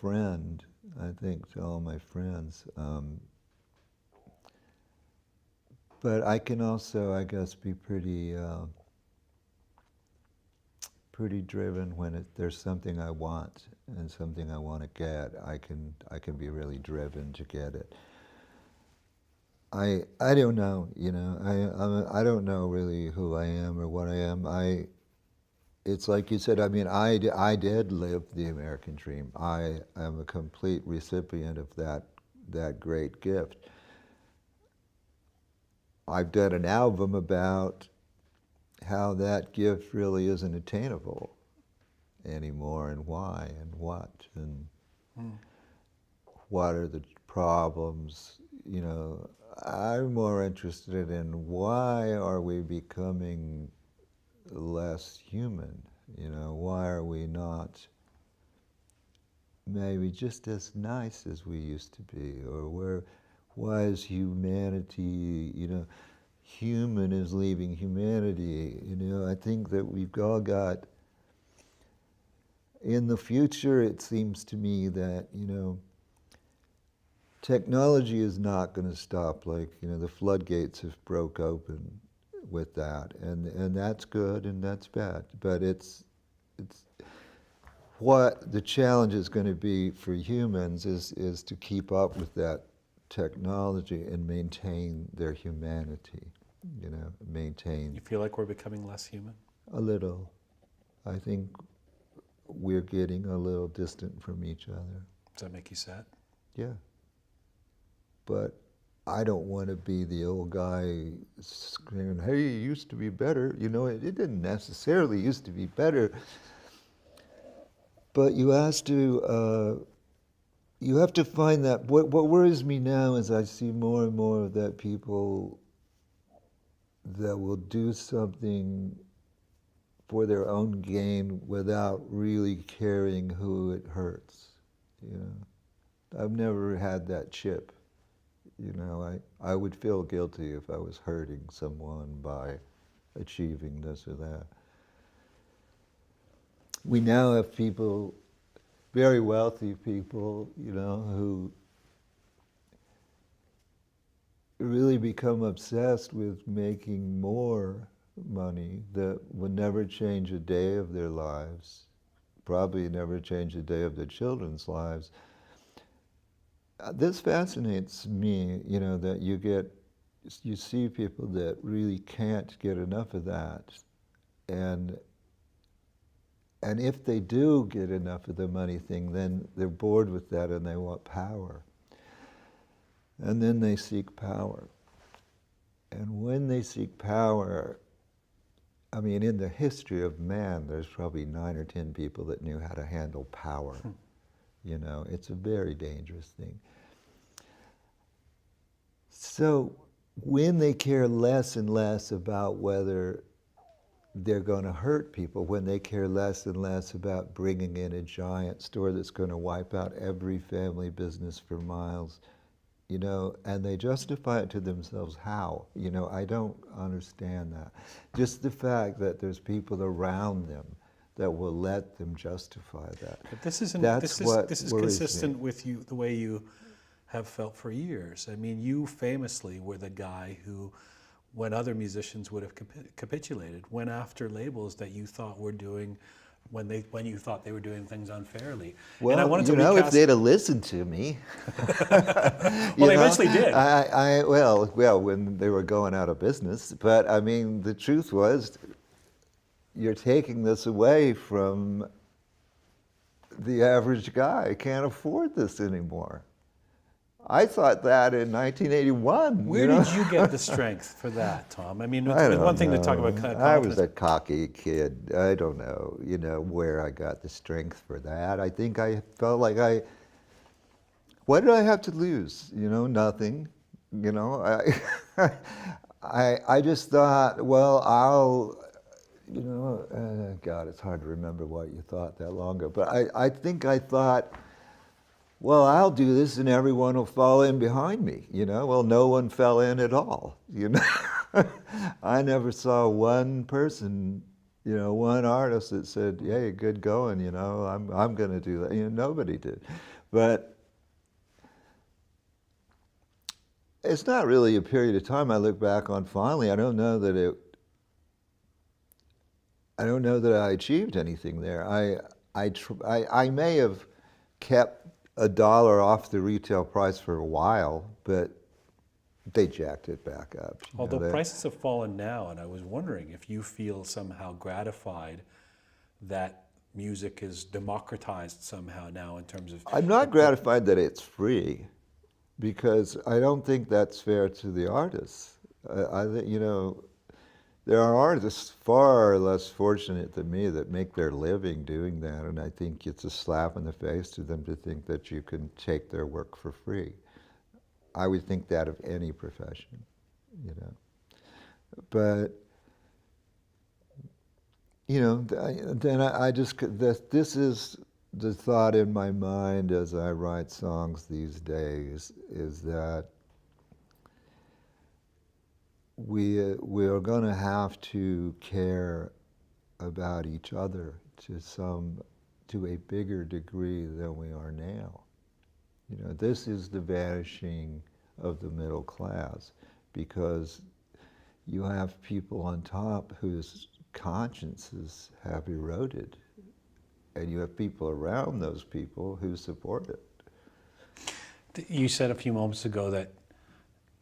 friend, I think, to all my friends. But I can also, I guess, be pretty driven when there's something I want and something I want to get. I can be really driven to get it. I don't know, you know. I don't know really who I am or what I am. It's like you said. I mean, I did live the American dream. I am a complete recipient of that great gift. I've done an album about how that gift really isn't attainable anymore, and why, and what, and what are the problems. You know, I'm more interested in why are we becoming less human? You know, why are we not maybe just as nice as we used to be? Or why is humanity, you know, human is leaving humanity? You know, I think that we've all got, in the future, it seems to me that, you know, technology is not going to stop. Like, you know, the floodgates have broke open with that, and that's good and that's bad. But it's what the challenge is going to be for humans is to keep up with that technology and maintain their humanity. You know, maintain. You feel like we're becoming less human? A little. I think we're getting a little distant from each other. Does that make you sad? Yeah. But I don't want to be the old guy screaming, hey, it used to be better. You know, it didn't necessarily used to be better. But you have to find that. What worries me now is I see more and more of that people that will do something for their own gain without really caring who it hurts. You know, I've never had that chip. You know, I would feel guilty if I was hurting someone by achieving this or that. We now have people, very wealthy people, you know, who really become obsessed with making more money that would never change a day of their lives, probably never change a day of their children's lives. This fascinates me, you know, that you see people that really can't get enough of that. And if they do get enough of the money thing, then they're bored with that and they want power. And then they seek power. And when they seek power, I mean, in the history of man, there's probably 9 or 10 people that knew how to handle power. You know, it's a very dangerous thing. So when they care less and less about whether they're going to hurt people, when they care less and less about bringing in a giant store that's going to wipe out every family business for miles, you know, and they justify it to themselves. How? You know, I don't understand that. Just the fact that there's people around them that will let them justify that. But this is worries consistent me. with you, the way you have felt for years. I mean, you famously were the guy who, when other musicians would have capitulated, went after labels that you thought were doing, when you thought they were doing things unfairly. Well, and I wanted you to know, recast... if they'd have listened to me. Well, they eventually did. Well, when they were going out of business. But I mean, the truth was, you're taking this away from the average guy. Can't afford this anymore. I thought that in 1981. Where did you get the strength for that, Tom? I mean, it's one thing to talk about kind of I confidence. was a cocky kid. I don't know, where I got the strength for that. I think I felt like what did I have to lose? Nothing. I just thought, well, God, it's hard to remember what you thought that long ago. But I think I thought, well, I'll do this and everyone will fall in behind me, Well, no one fell in at all, I never saw one person, you know, one artist that said, "Hey, good going," you know, I'm going to do that. You know, nobody did, but it's not really a period of time I look back on fondly. I don't know that I achieved anything there. I may have kept $1 off the retail price for a while, but they jacked it back up. Although prices have fallen now, and I was wondering if you feel somehow gratified that music is democratized somehow now in terms of. I'm not gratified that it's free, because I don't think that's fair to the artists. You know, there are artists far less fortunate than me that make their living doing that, and I think it's a slap in the face to them to think that you can take their work for free. I would think that of any profession, you know. But, you know, then I just, this is the thought in my mind as I write songs these days, is that we are going to have to care about each other to a bigger degree than we are now. You know, this is the vanishing of the middle class, because you have people on top whose consciences have eroded, and you have people around those people who support it. You said a few moments ago that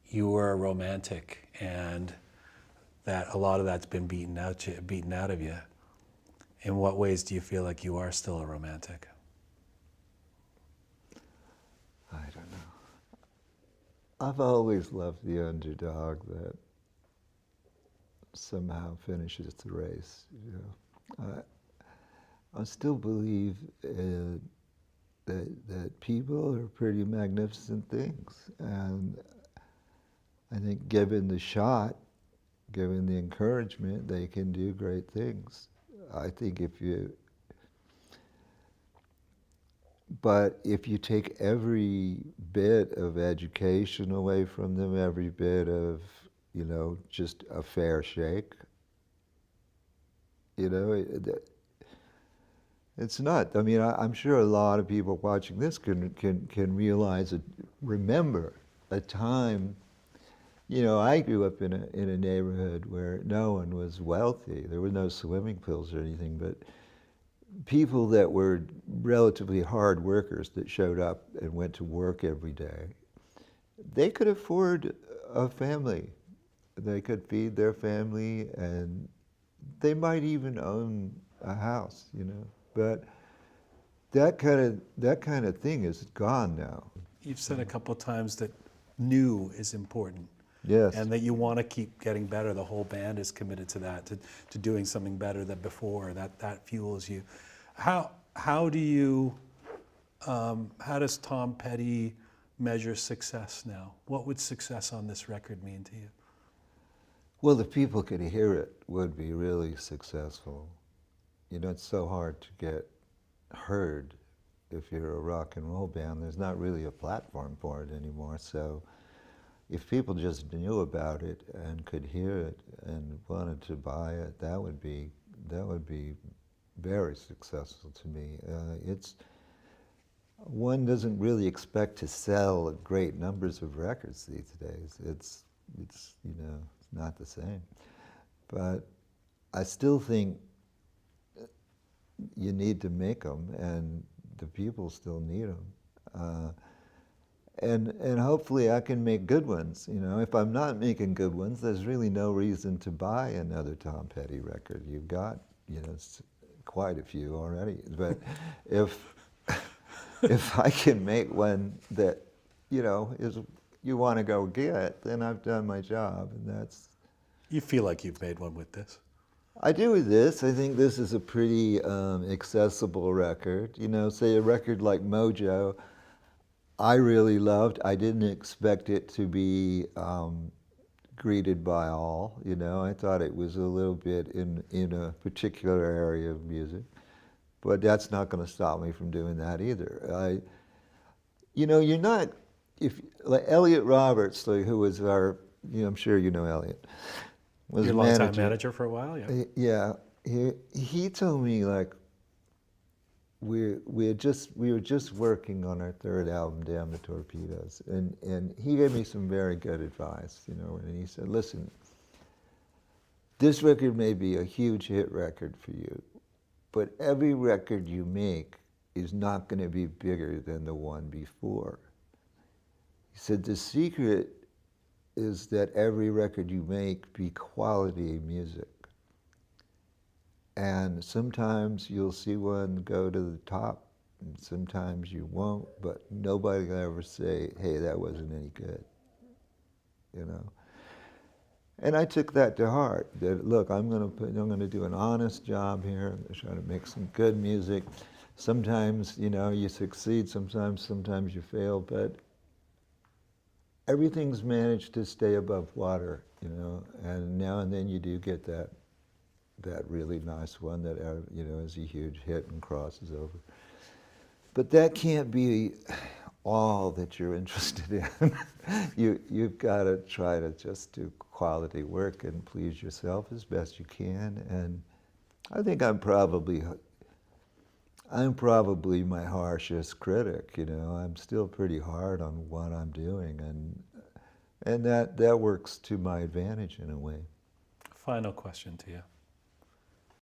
you were a romantic, and that a lot of that's been beaten out of you. In what ways do you feel like you are still a romantic? I don't know. I've always loved the underdog that somehow finishes the race. You know, I still believe that people are pretty magnificent things, and I think given the shot, given the encouragement, they can do great things. I think but if you take every bit of education away from them, every bit of, you know, just a fair shake, you know, it's not. I mean, I'm sure a lot of people watching this can realize, remember a time. You know, I grew up in a neighborhood where no one was wealthy. There were no swimming pools or anything, but people that were relatively hard workers that showed up and went to work every day, they could afford a family. They could feed their family, and they might even own a house, you know. But that kind of thing is gone now. You've said a couple of times that new is important. Yes. And that you want to keep getting better. The whole band is committed to that, to doing something better than before. That fuels you. How does Tom Petty measure success now? What would success on this record mean to you? Well, if people could hear it, would be really successful. You know, it's so hard to get heard if you're a rock and roll band. There's not really a platform for it anymore. So if people just knew about it and could hear it and wanted to buy it, that would be very successful to me. One doesn't really expect to sell great numbers of records these days. It's you know, it's not the same. But I still think you need to make them, and the people still need them. And hopefully I can make good ones. You know, if I'm not making good ones, there's really no reason to buy another Tom Petty record. You've got, you know, quite a few already. But if I can make one that, you know, is you want to go get, then I've done my job, and that's. You feel like you've made one with this? I do with this. I think this is a pretty accessible record. You know, say a record like Mojo, I really loved. I didn't expect it to be greeted by all. You know, I thought it was a little bit in a particular area of music, but that's not going to stop me from doing that either. You know, you're not, if like Elliot Roberts, like, who was our, you know, I'm sure you know Elliot, was Your longtime manager for a while, yeah. Yeah, he told me like we were just working on our third album, Damn the Torpedoes, and he gave me some very good advice, you know, and he said, listen, this record may be a huge hit record for you, but every record you make is not going to be bigger than the one before. He said the secret is that every record you make be quality music. And sometimes you'll see one go to the top, and sometimes you won't, but nobody will ever say, hey, that wasn't any good, you know? And I took that to heart, that look, I'm gonna do an honest job here, I'm gonna try to make some good music. Sometimes, you know, you succeed, sometimes you fail, but everything's managed to stay above water, you know, and now and then you do get that really nice one that, you know, is a huge hit and crosses over. But that can't be all that you're interested in. You've got to try to just do quality work and please yourself as best you can. And I think I'm probably my harshest critic, you know. I'm still pretty hard on what I'm doing, and that works to my advantage in a way. Final question to you.